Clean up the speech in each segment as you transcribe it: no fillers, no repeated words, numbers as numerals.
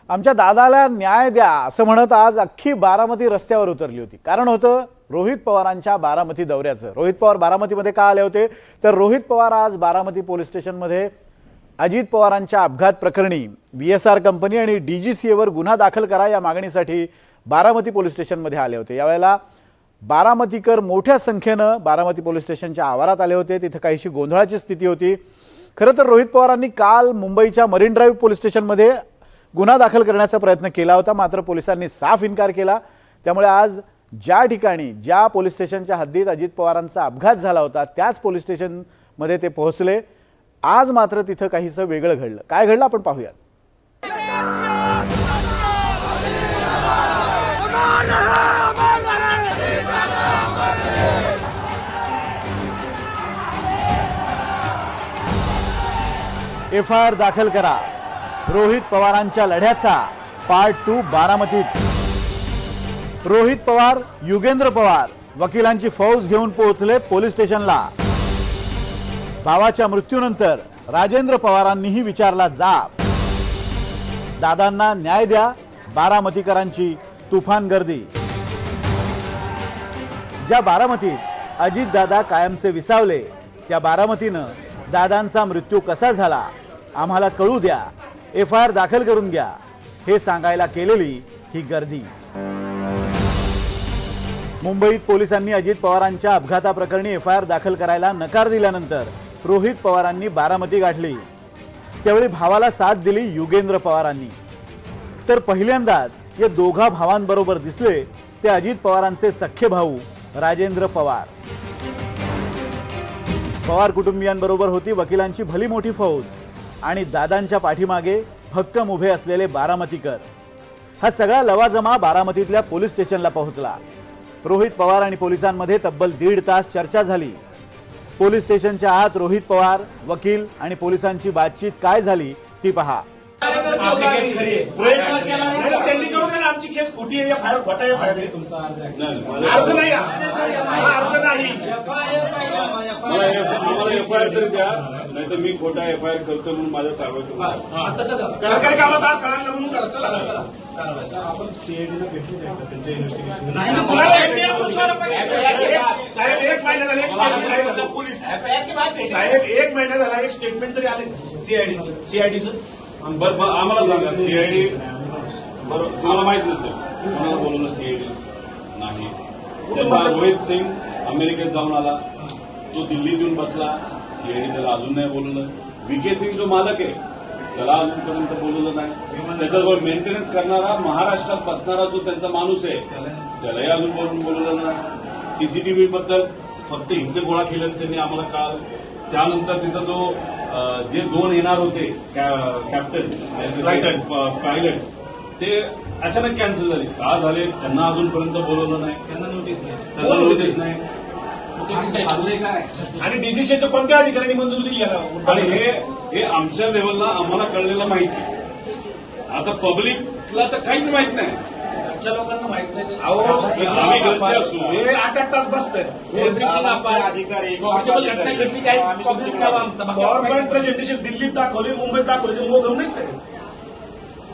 आमच्या दादाला न्याय द्या असं म्हणत आज अख्खी बारामती रस्त्यावर उतरली होती। कारण होतं रोहित पवारांच्या बारामती दौऱ्याचं। रोहित पवार बारामतीमध्ये का आले होते तर रोहित पवार आज बारामती पोलीस स्टेशनमध्ये अजित पवारांच्या अपघात प्रकरणी VSR कंपनी आणि DGCA गुन्हा दाखल करा या मागणीसाठी बारामती पोलीस स्टेशनमध्ये आले होते। यावेळेला बारामतीकर मोठ्या संख्येने बारामती पोलीस स्टेशनच्या आवारात आले होते। तिथे काहीशी गोंधळाची स्थिती होती। खरं तर रोहित पवारांनी काल मुंबईच्या मरीन ड्राइव्ह पोलीस स्टेशनमध्ये गुन्हा दाखल करण्याचा प्रयत्न केला होता, मात्र पोलिसांनी साफ इन्कार केला। त्यामुळे आज ज्या ठिकाणी ज्या पोलीस स्टेशनच्या हद्दीत अजित पवारांचा अपघात झाला होता त्याच पोलीस स्टेशनमध्ये ते पोहोचले। आज मात्र तिथं काहीसं वेगळं घडलं। काय घडलं आपण पाहूया। FIR दाखल करा, रोहित पवारांच्या लढ्याचा पार्ट 2 बारामतीत। रोहित पवार, युगेंद्र पवार वकिलांची फौज घेऊन पोहोचले पोलीस स्टेशनला। भावाच्या मृत्यूनंतर राजेंद्र पवारांनीही विचारला जाब। दादांना न्याय द्या, बारामतीकरांची तुफान गर्दी। ज्या बारामतीत अजित दादा कायमचे विसावले त्या बारामतीनं दादांचा मृत्यू कसा झाला आम्हाला कळू द्या, FIR दाखल करून घ्या, हे सांगायला केलेली ही गर्दी। मुंबईत पोलिसांनी अजित पवारांच्या अपघाताप्रकरणी FIR दाखल करायला नकार दिल्यानंतर रोहित पवारांनी बारामती गाठली। त्यावेळी भावाला साथ दिली युगेंद्र पवारांनी। तर पहिल्यांदाच या दोघा भावांबरोबर दिसले ते अजित पवारांचे सख्खे भाऊ राजेंद्र पवार। पवार कुटुंबियांबरोबर होती वकिलांची भली मोठी फौज आणि दादांच्या पाठीमागे भक्कम उभे असलेले बारामतीकर। हा सगळा लवाजमा बारामतीतल्या पोलीस स्टेशनला पोहोचला। रोहित पवार आणि पोलिसांमध्ये तब्बल 1.5 तास चर्चा झाली। पोलीस स्टेशनच्या आत रोहित पवार, वकील आणि पोलिसांची बातचीत काय झाली ती पहा। आमची केस खोटी आहे, फायर खोटा आहे, फायर अर्ज नाही, अर्ज नाही। मला FIR तरी द्या, नाही तर मी खोटा FIR करतो म्हणून माझ्या कारवाई सरकारी कामात आड करायला म्हणून करा। चला आपण CID ला भेटू त्यांच्या इन्व्हेस्टिगेशन साहेब 1 महिना झाला एक स्टेटमेंट पोलीस साहेब 1 महिना झाला एक स्टेटमेंट तरी आले CIDचं। बरं आम्हाला सांगा CID बरोबर तुम्हाला माहित नसेल कोणाला बोलवलं CID नाही। त्याचा रोहित सिंग अमेरिकेत जाऊन आला, तो दिल्लीत येऊन बसला, CID त्याला अजून नाही बोलवलं। VK सिंग जो मालक आहे त्याला अजूनपर्यंत बोलवलं नाही। त्याच्याजवळ मेंटेनन्स करणारा महाराष्ट्रात बसणारा जो त्यांचा माणूस आहे त्यालाही अजून बोलवलं नाही। CCTV बद्दल फक्त इथले गोळा केल्यानं त्यांनी आम्हाला कळालं। त्यानंतर तिथं जो जे 2 येणार होते कॅप्टन पायलट ते अचानक कॅन्सल झाले। का झाले त्यांना अजूनपर्यंत बोलवलं नाही, त्यांना नोटीस नाही। आणि DGCAच्या कोणत्या अधिकाऱ्यांनी मंजुरी दिली याला? आणि हे आमच्या लेवलला आम्हाला कळलेलं माहिती। आता पब्लिकला तर काहीच माहित नाही, आमच्या लोकांना माहित नाही। आम्ही घरचे असू हे 8-8 तास बसतात अधिकारी गव्हर्नमेंट प्रेझेंटेशन दिल्लीत दाखवले, मुंबईत दाखवले, ते मोगम नाही साहेब।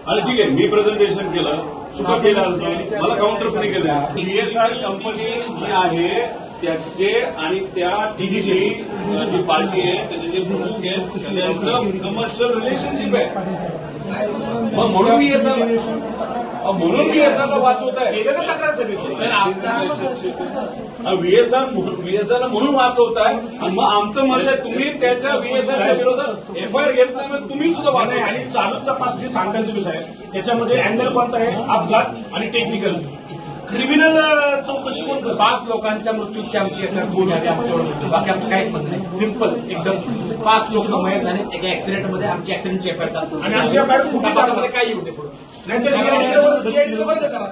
आणि ठीक आहे मी प्रेझेंटेशन केलं, चुका केल्या असं मला काउंटर पण केलं। VSR कंपनी जी आहे त्याचे आणि त्या DGCA जी पार्टी आहे त्याचे जे प्रमुख आहेत त्यांचं कमर्शियल रिलेशनशिप आहे। मग म्हणून VSR ला वाचवत आहे। VSR म्हणून वाचवत आहे आणि मग आमचं म्हणणं आहे तुम्ही त्याच्या VSRच्या विरोधात FIR घेत नाही, मग तुम्ही सुद्धा वाचवा। आणि चालू तपास जे सांगताय तुम्ही साहेब त्याच्यामध्ये अँगल कोणता आहे? अपघात आणि टेक्निकल। क्रिमिनल चौकशी कोण करतो? 5 लोकांच्या मृत्यूची आमची FIR कोण झाली आमच्यावर, बाकी आमचं काहीच म्हणत नाही। सिंपल एकदम 5 लोक मयत झाले एका ऍक्सिडेंटमध्ये, आमची ऍक्सिडेंटची FIR टाकतो आणि आमची FIR कुठे मध्ये काही येऊ दे पुढे नाही तर CID वर करा।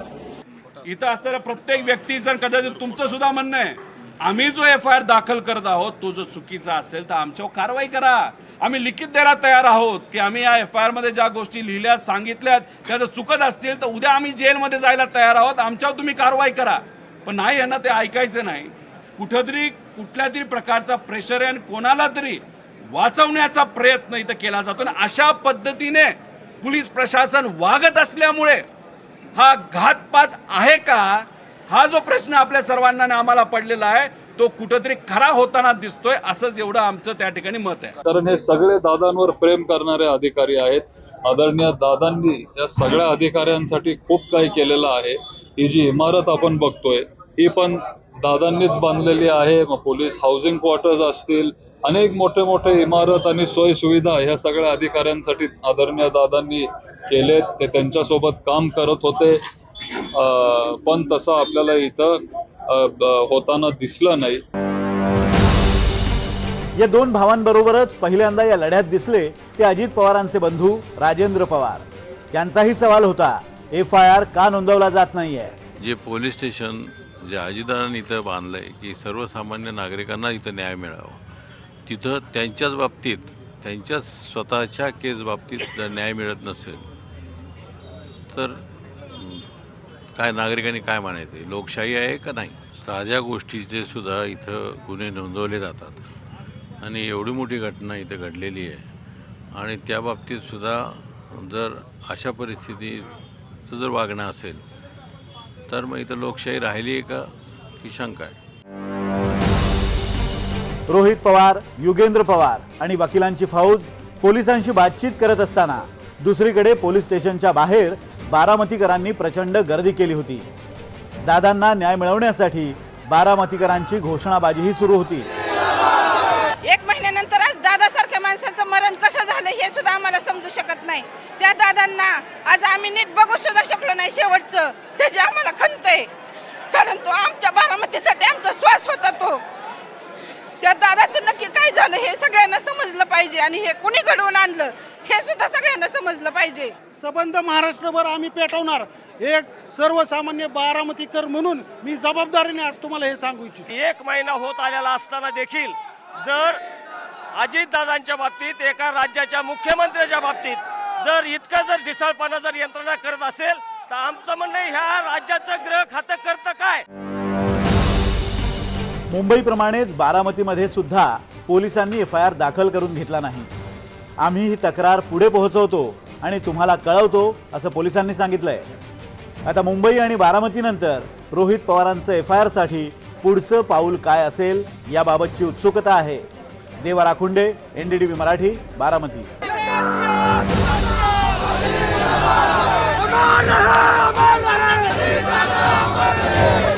इथं असणाऱ्या प्रत्येक व्यक्तीचं कदाचित तुमचं सुद्धा म्हणणं आहे आम्ही जो FIR दाखल करत आहोत तो जो चुकीचा असेल तर आमच्यावर कारवाई करा। आम्ही लिखित द्यायला तयार आहोत की आम्ही या FIR मध्ये ज्या गोष्टी लिहिल्यात सांगितल्यात त्या जर चुकत असतील तर उद्या आम्ही जेलमध्ये जायला तयार आहोत, आमच्यावर तुम्ही कारवाई करा। पण नाही यांना ते ऐकायचं नाही। कुठंतरी कुठल्या तरी प्रकारचा प्रेशर आहे आणि कोणाला तरी वाचवण्याचा प्रयत्न इथं केला जातो आणि अशा पद्धतीने पोलीस प्रशासन वागत असल्यामुळे हा घातपात आहे का, हा जो प्रश्न आपल्या सर्वांना आणि आम्हाला पडलेला आहे तो कुठंतरी खरा होताना दिसतोय, असंच एवढं आमचं त्या ठिकाणी मत आहे. कारण हे सगळे दादांवर प्रेम करणारे अधिकारी आहेत. आदरणीय दादांनी या सगळ्या अधिकाऱ्यांसाठी खूप काही केलेलं आहे. ही जी इमारत आपण बघतोय ही पण दादांनीच बांधलेली आहे. मग पोलीस हाऊसिंग क्वार्टर्स असतील, अनेक मोठे मोठे इमारत आणि सोयी सुविधा ह्या सगळ्या अधिकाऱ्यांसाठी आदरणीय दादांनी केलेत. ते त्यांच्यासोबत काम करत होते, पण तसं आपल्याला इथं होताना दिसलं नाही. या दोन भावांबरोबरच पहिल्यांदा या लढ्यात दिसले ते अजित पवारांचे बंधू राजेंद्र पवार. त्यांचाही सवाल होता, FIR का नोंदवला जात नाहीये. जे पोलीस स्टेशन जे अजितदादांनी इथं बांधलं आहे की सर्वसामान्य नागरिकांना इथं न्याय मिळावा, तिथं त्यांच्याच बाबतीत त्यांच्याच स्वतःच्या केस बाबतीत जर न्याय मिळत नसेल तर काय नागरिकांनी काय म्हणायचं, लोकशाही आहे का नाही. साध्या गोष्टीचे सुद्धा इथं गुन्हे नोंदवले जातात आणि एवढी मोठी घटना इथं घडलेली आहे आणि त्या बाबतीत सुद्धा जर अशा परिस्थितीचं जर वागणं असेल तर मग इथं लोकशाही राहिली आहे का ही शंका आहे. रोहित पवार, युगेंद्र पवार आणि वकिलांची फौज पोलिसांशी बातचीत करत असताना दुसरीकडे पोलीस स्टेशनच्या बाहेर बारामतीकरांनी प्रचंड गर्दी केली होती. दादांना न्याय मिळवण्यासाठी बारामतीकरांची घोषणाबाजीही सुरू होती. 1 महिन्यानंतर आज दादासारख्या माणसाचं मरण कसं झालं हे सुद्धा आम्हाला समजू शकत नाही. त्या दादांना आज आम्ही नीट बघू सुद्धा शकलो नाही. शेवटचं त्याची आम्हाला खंत आहे, कारण तो आमच्या बारामतीसाठी आमचा श्वास होता. तो त्या दादाचं नक्की काय झालं हे सगळ्यांना समजलं पाहिजे आणि हे कुणी घडवून आणलं हे सुद्धा सगळ्यांना समजलं पाहिजे. सबंध महाराष्ट्रभर आम्ही पेटवणार. एक सर्वसामान्य बारामतीकर म्हणून मी जबाबदारीने आज तुम्हाला हे सांगू इच्छितो. 1 महिना होत आलेला असताना देखील जर अजितदादांच्या बाबतीत, एका राज्याच्या मुख्यमंत्र्याच्या बाबतीत जर इतका जर ढिसाळपणा जर यंत्रणा करत असेल तर आमचं म्हणणं ह्या राज्याचं गृह खातं करतं काय. मुंबईप्रमाणेच बारामतीमध्ये सुद्धा पोलिसांनी FIR दाखल करून घेतला नाही. आम्ही ही तक्रार पुढे पोहोचवतो आणि तुम्हाला कळवतो असं पोलिसांनी सांगितलंय. आता मुंबई आणि बारामतीनंतर रोहित पवारांचं FIR साठी पुढचं पाऊल काय असेल याबाबतची उत्सुकता आहे. देवा राखुंडे, NDTV मराठी, बारामती. अमर रहे, अमर रहे.